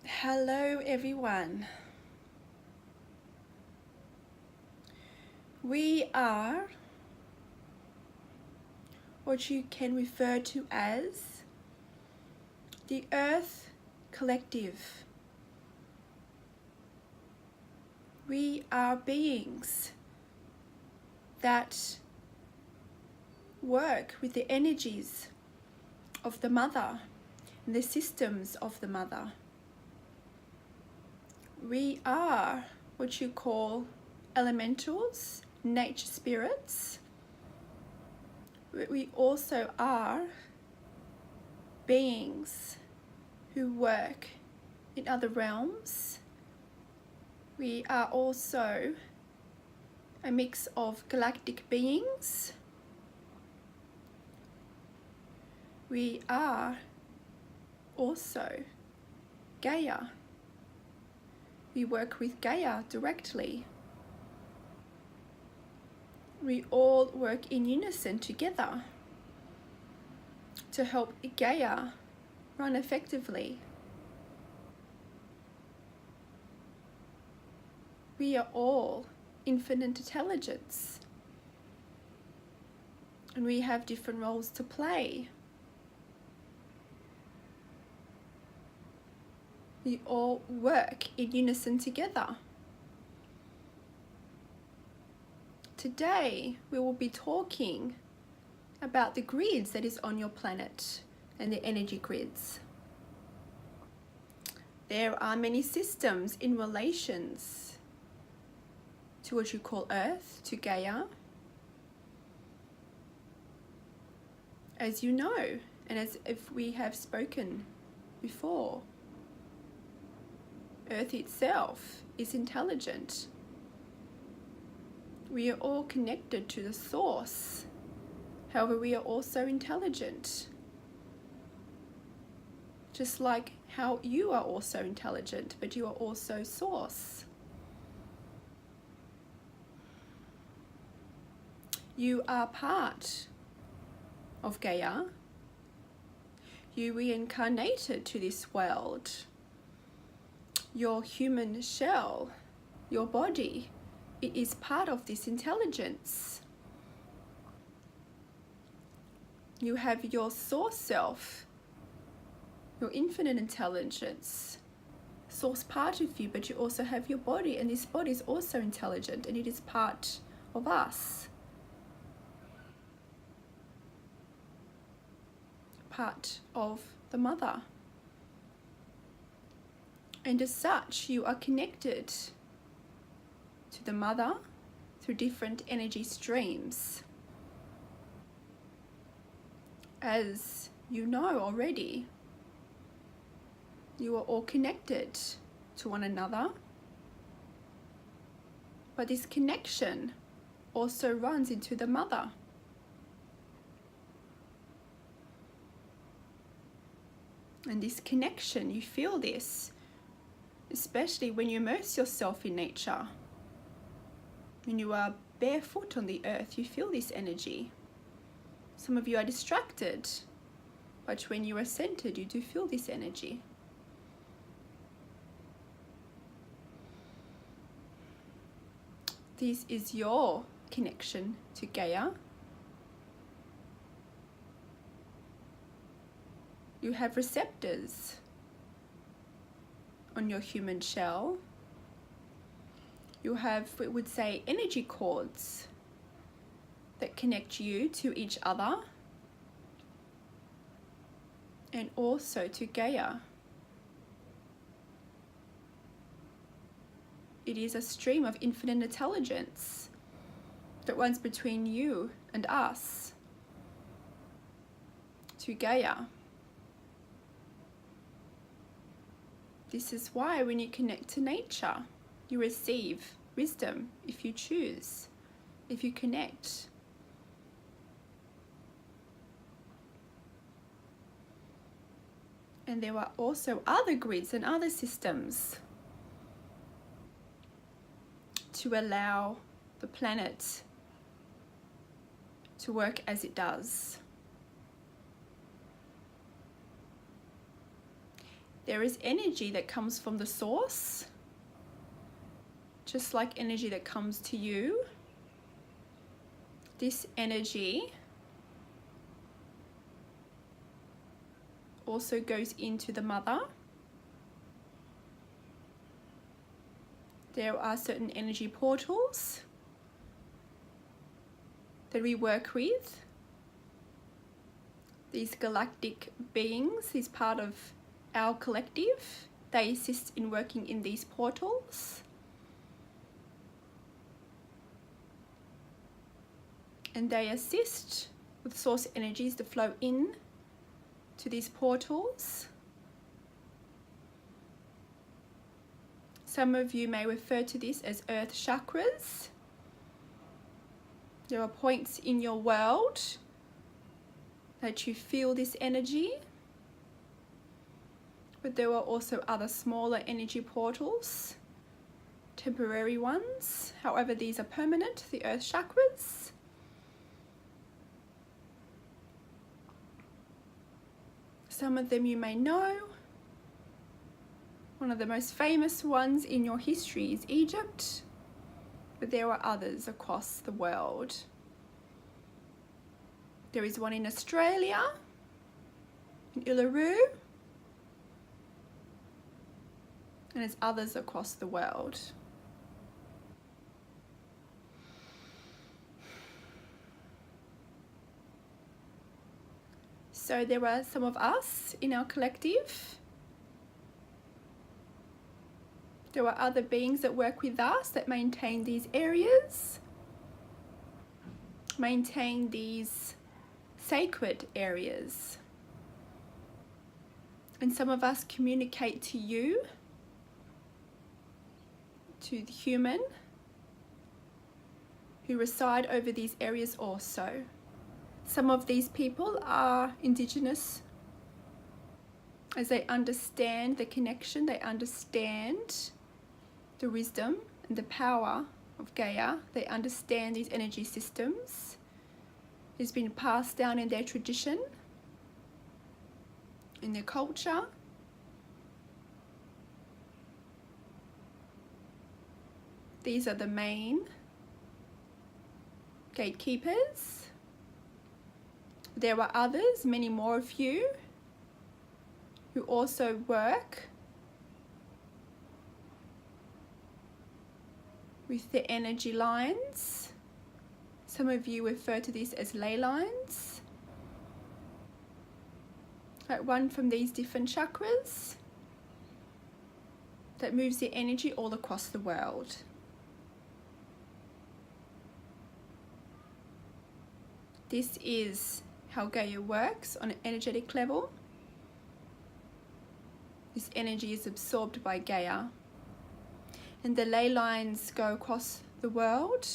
Hello everyone. We are what you can refer to as the Earth Collective. We are beings that work with the energies of the Mother and the systems of the Mother. We are what you call elementals, nature spirits. We also are beings who work in other realms. We are also a mix of galactic beings. We are also Gaia. We work with Gaia directly. We all work in unison together to help Gaia run effectively. We are all infinite intelligence, and we have different roles to play. We all work in unison together. Today, we will be talking about the grids that is on your planet and the energy grids. There are many systems in relations to what you call Earth, to Gaia. As you know, and as if we have spoken before, Earth itself is intelligent. We are all connected to the source. However, we are also intelligent. Just like how you are also intelligent, but you are also source. You are part of Gaia. You reincarnated to this world. Your human shell, your body, it is part of this intelligence. You have your source self, your infinite intelligence, source part of you, but you also have your body, and this body is also intelligent, and it is part of us. Part of the Mother. And as such, you are connected to the Mother through different energy streams. As you know already, you are all connected to one another. But this connection also runs into the Mother. And this connection, you feel this, especially when you immerse yourself in nature. When you are barefoot on the earth, you feel this energy. Some of you are distracted, but when you are centered, you do feel this energy. This is your connection to Gaia. You have receptors on your human shell. You have, we would say, energy cords that connect you to each other and also to Gaia. It is a stream of infinite intelligence that runs between you and us to Gaia. This is why when you connect to nature, you receive wisdom if you choose, if you connect. And there are also other grids and other systems to allow the planet to work as it does. There is energy that comes from the source, just like energy that comes to you. This energy also goes into the mother. There are certain energy portals that we work with. These galactic beings is part of our collective. They assist in working in these portals. And they assist with source energies to flow in to these portals. Some of you may refer to this as earth chakras. There are points in your world that you feel this energy, but there are also other smaller energy portals, temporary ones. However, these are permanent, the earth chakras. Some of them you may know. One of the most famous ones in your history is Egypt, but there are others across the world. There is one in Australia, in Uluru, and there's others across the world. So there are some of us in our collective. There are other beings that work with us that maintain these areas, maintain these sacred areas. And some of us communicate to you, to the human who reside over these areas also. Some of these people are indigenous, as they understand the connection, they understand the wisdom and the power of Gaia. They understand these energy systems. It's been passed down in their tradition, in their culture. These are the main gatekeepers. There are others, many more of you, who also work with the energy lines. Some of you refer to this as ley lines. That run from these different chakras that moves the energy all across the world. This is how Gaia works on an energetic level. This energy is absorbed by Gaia, and the ley lines go across the world,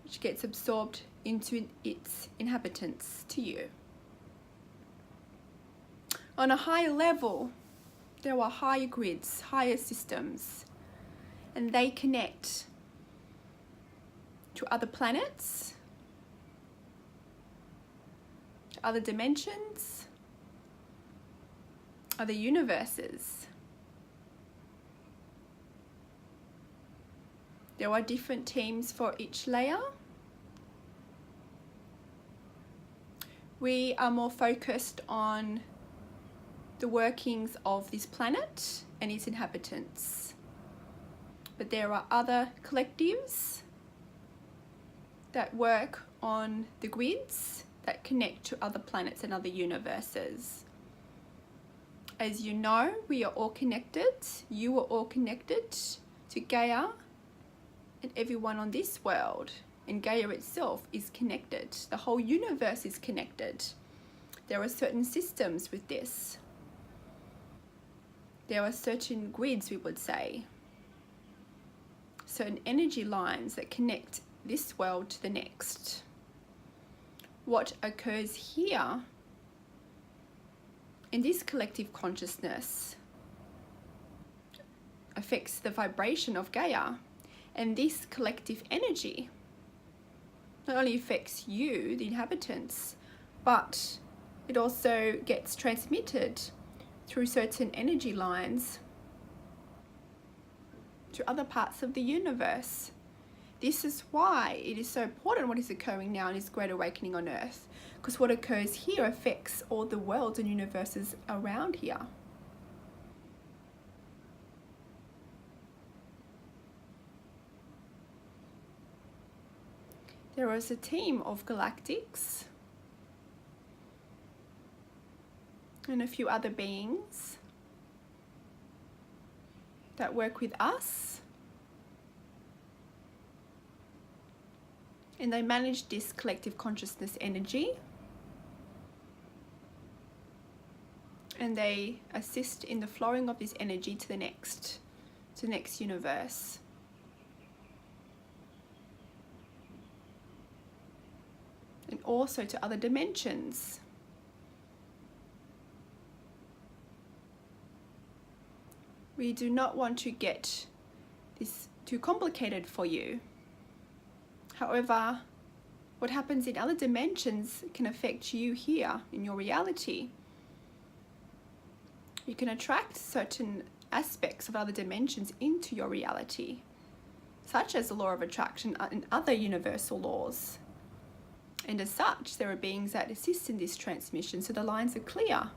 which gets absorbed into its inhabitants, to you. On a higher level, there are higher grids, higher systems, and they connect to other planets, to other dimensions, other universes. There are different teams for each layer. We are more focused on the workings of this planet and its inhabitants. But there are other collectives that work on the grids that connect to other planets and other universes. As you know, we are all connected. You are all connected to Gaia and everyone on this world. And Gaia itself is connected. The whole universe is connected. There are certain systems with this. There are certain grids, we would say. Certain energy lines that connect this world to the next. What occurs here in this collective consciousness affects the vibration of Gaia, and this collective energy not only affects you, the inhabitants, but it also gets transmitted through certain energy lines to other parts of the universe. This is why it is so important what is occurring now in this Great Awakening on Earth, because what occurs here affects all the worlds and universes around here. There is a team of galactics and a few other beings that work with us, and they manage this collective consciousness energy, and they assist in the flowing of this energy to the next universe. And also to other dimensions. We do not want to get this too complicated for you. However, what happens in other dimensions can affect you here in your reality. You can attract certain aspects of other dimensions into your reality, such as the law of attraction and other universal laws. And as such, there are beings that assist in this transmission, so the lines are clear.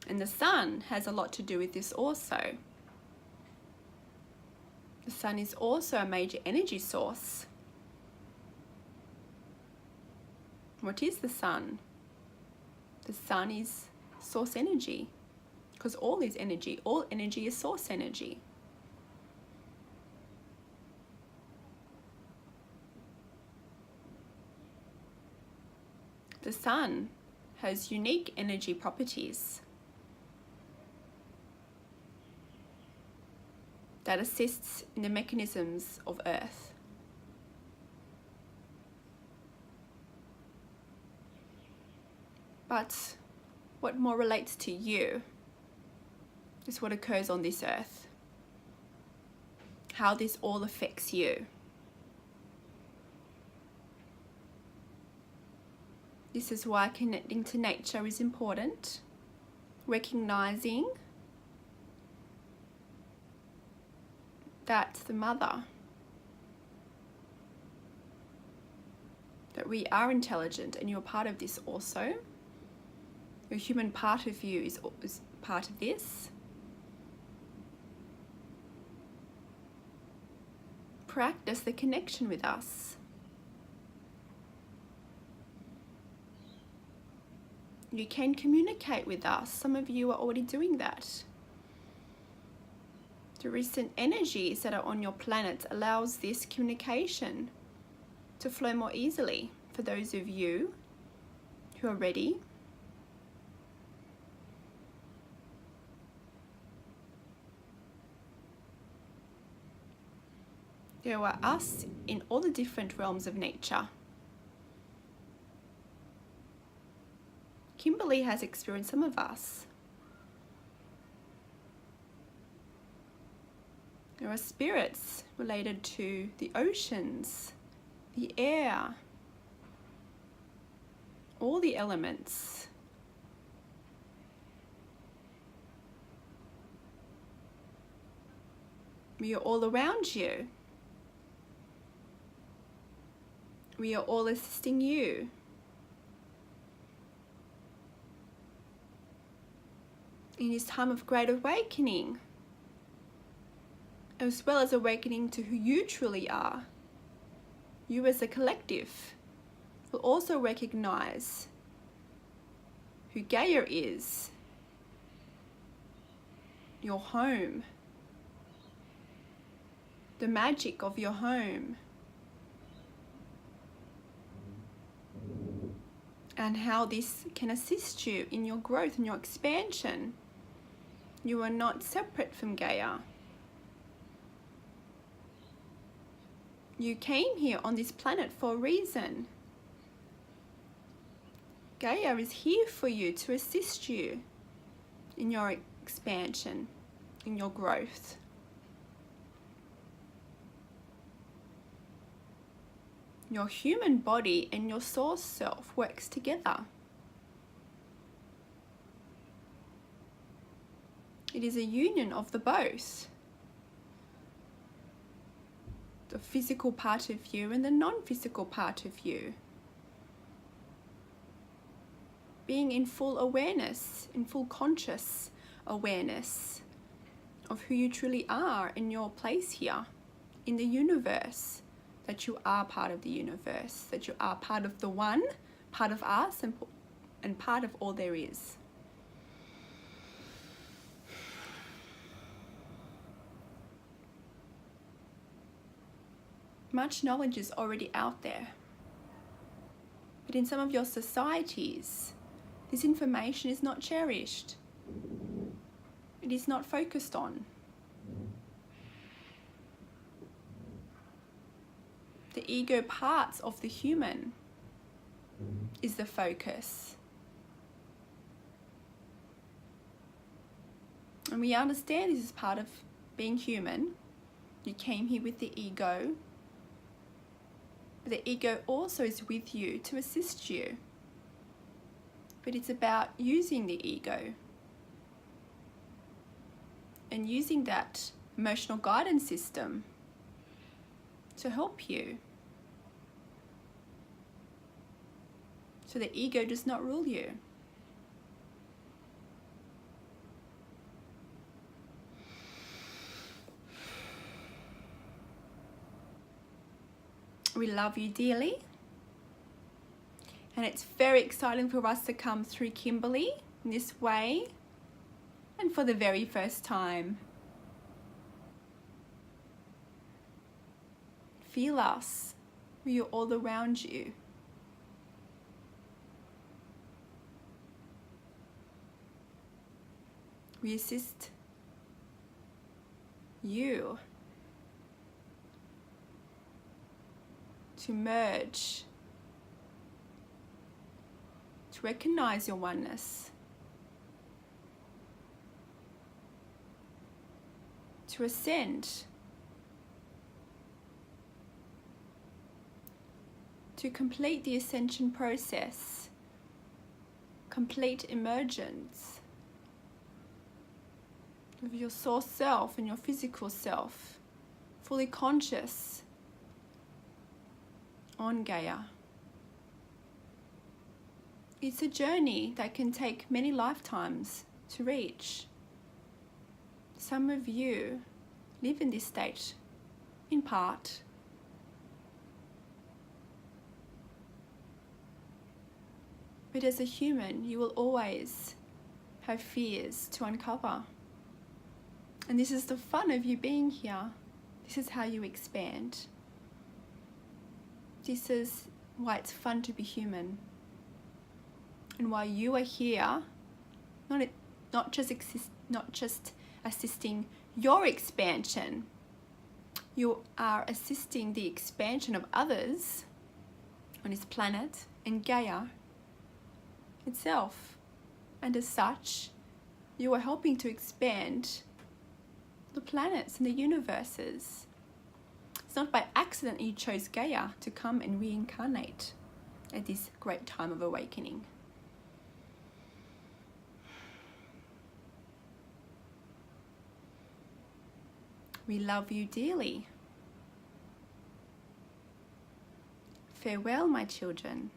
And the sun has a lot to do with this also. The sun is also a major energy source. What is the sun? The sun is source energy. Because all is energy. All energy is source energy. The sun has unique energy properties that assists in the mechanisms of Earth. But what more relates to you is what occurs on this earth, how this all affects you. This is why connecting to nature is important, recognizing that the mother, that we are intelligent and you're part of this also. Your human part of you is part of this. Practice the connection with us. You can communicate with us. Some of you are already doing that. The recent energies that are on your planet allows this communication to flow more easily for those of you who are ready. There are us in all the different realms of nature. Kimberly has experienced some of us. There are spirits related to the oceans, the air, all the elements. We are all around you. We are all assisting you. In this time of great awakening, as well as awakening to who you truly are, you as a collective will also recognize who Gaia is, your home, the magic of your home, and how this can assist you in your growth and your expansion. You are not separate from Gaia. You came here on this planet for a reason. Gaia is here for you to assist you in your expansion, in your growth. Your human body and your source self works together. It is a union of the both. The physical part of you and the non-physical part of you. Being in full awareness, in full conscious awareness of who you truly are in your place here, in the universe, that you are part of the universe, that you are part of the one, part of us, and part of all there is. Much knowledge is already out there. But in some of your societies, this information is not cherished. It is not focused on. The ego parts of the human is the focus. And we understand this is part of being human. You came here with the ego. But the ego also is with you to assist you. But it's about using the ego and using that emotional guidance system to help you. So the ego does not rule you. We love you dearly. And it's very exciting for us to come through Kimberly in this way and for the very first time. Feel us. We are all around you. We assist you to merge, to recognize your oneness, to ascend, to complete the ascension process, complete emergence of your source self and your physical self, fully conscious on Gaia. It's a journey that can take many lifetimes to reach. Some of you live in this state, in part. But as a human, you will always have fears to uncover. And this is the fun of you being here. This is how you expand. This is why it's fun to be human. And why you are here, not just assisting your expansion, you are assisting the expansion of others on this planet and Gaia itself. And as such, you are helping to expand the planets and the universes. It's not by accident you chose Gaia to come and reincarnate at this great time of awakening. We love you dearly. Farewell, my children.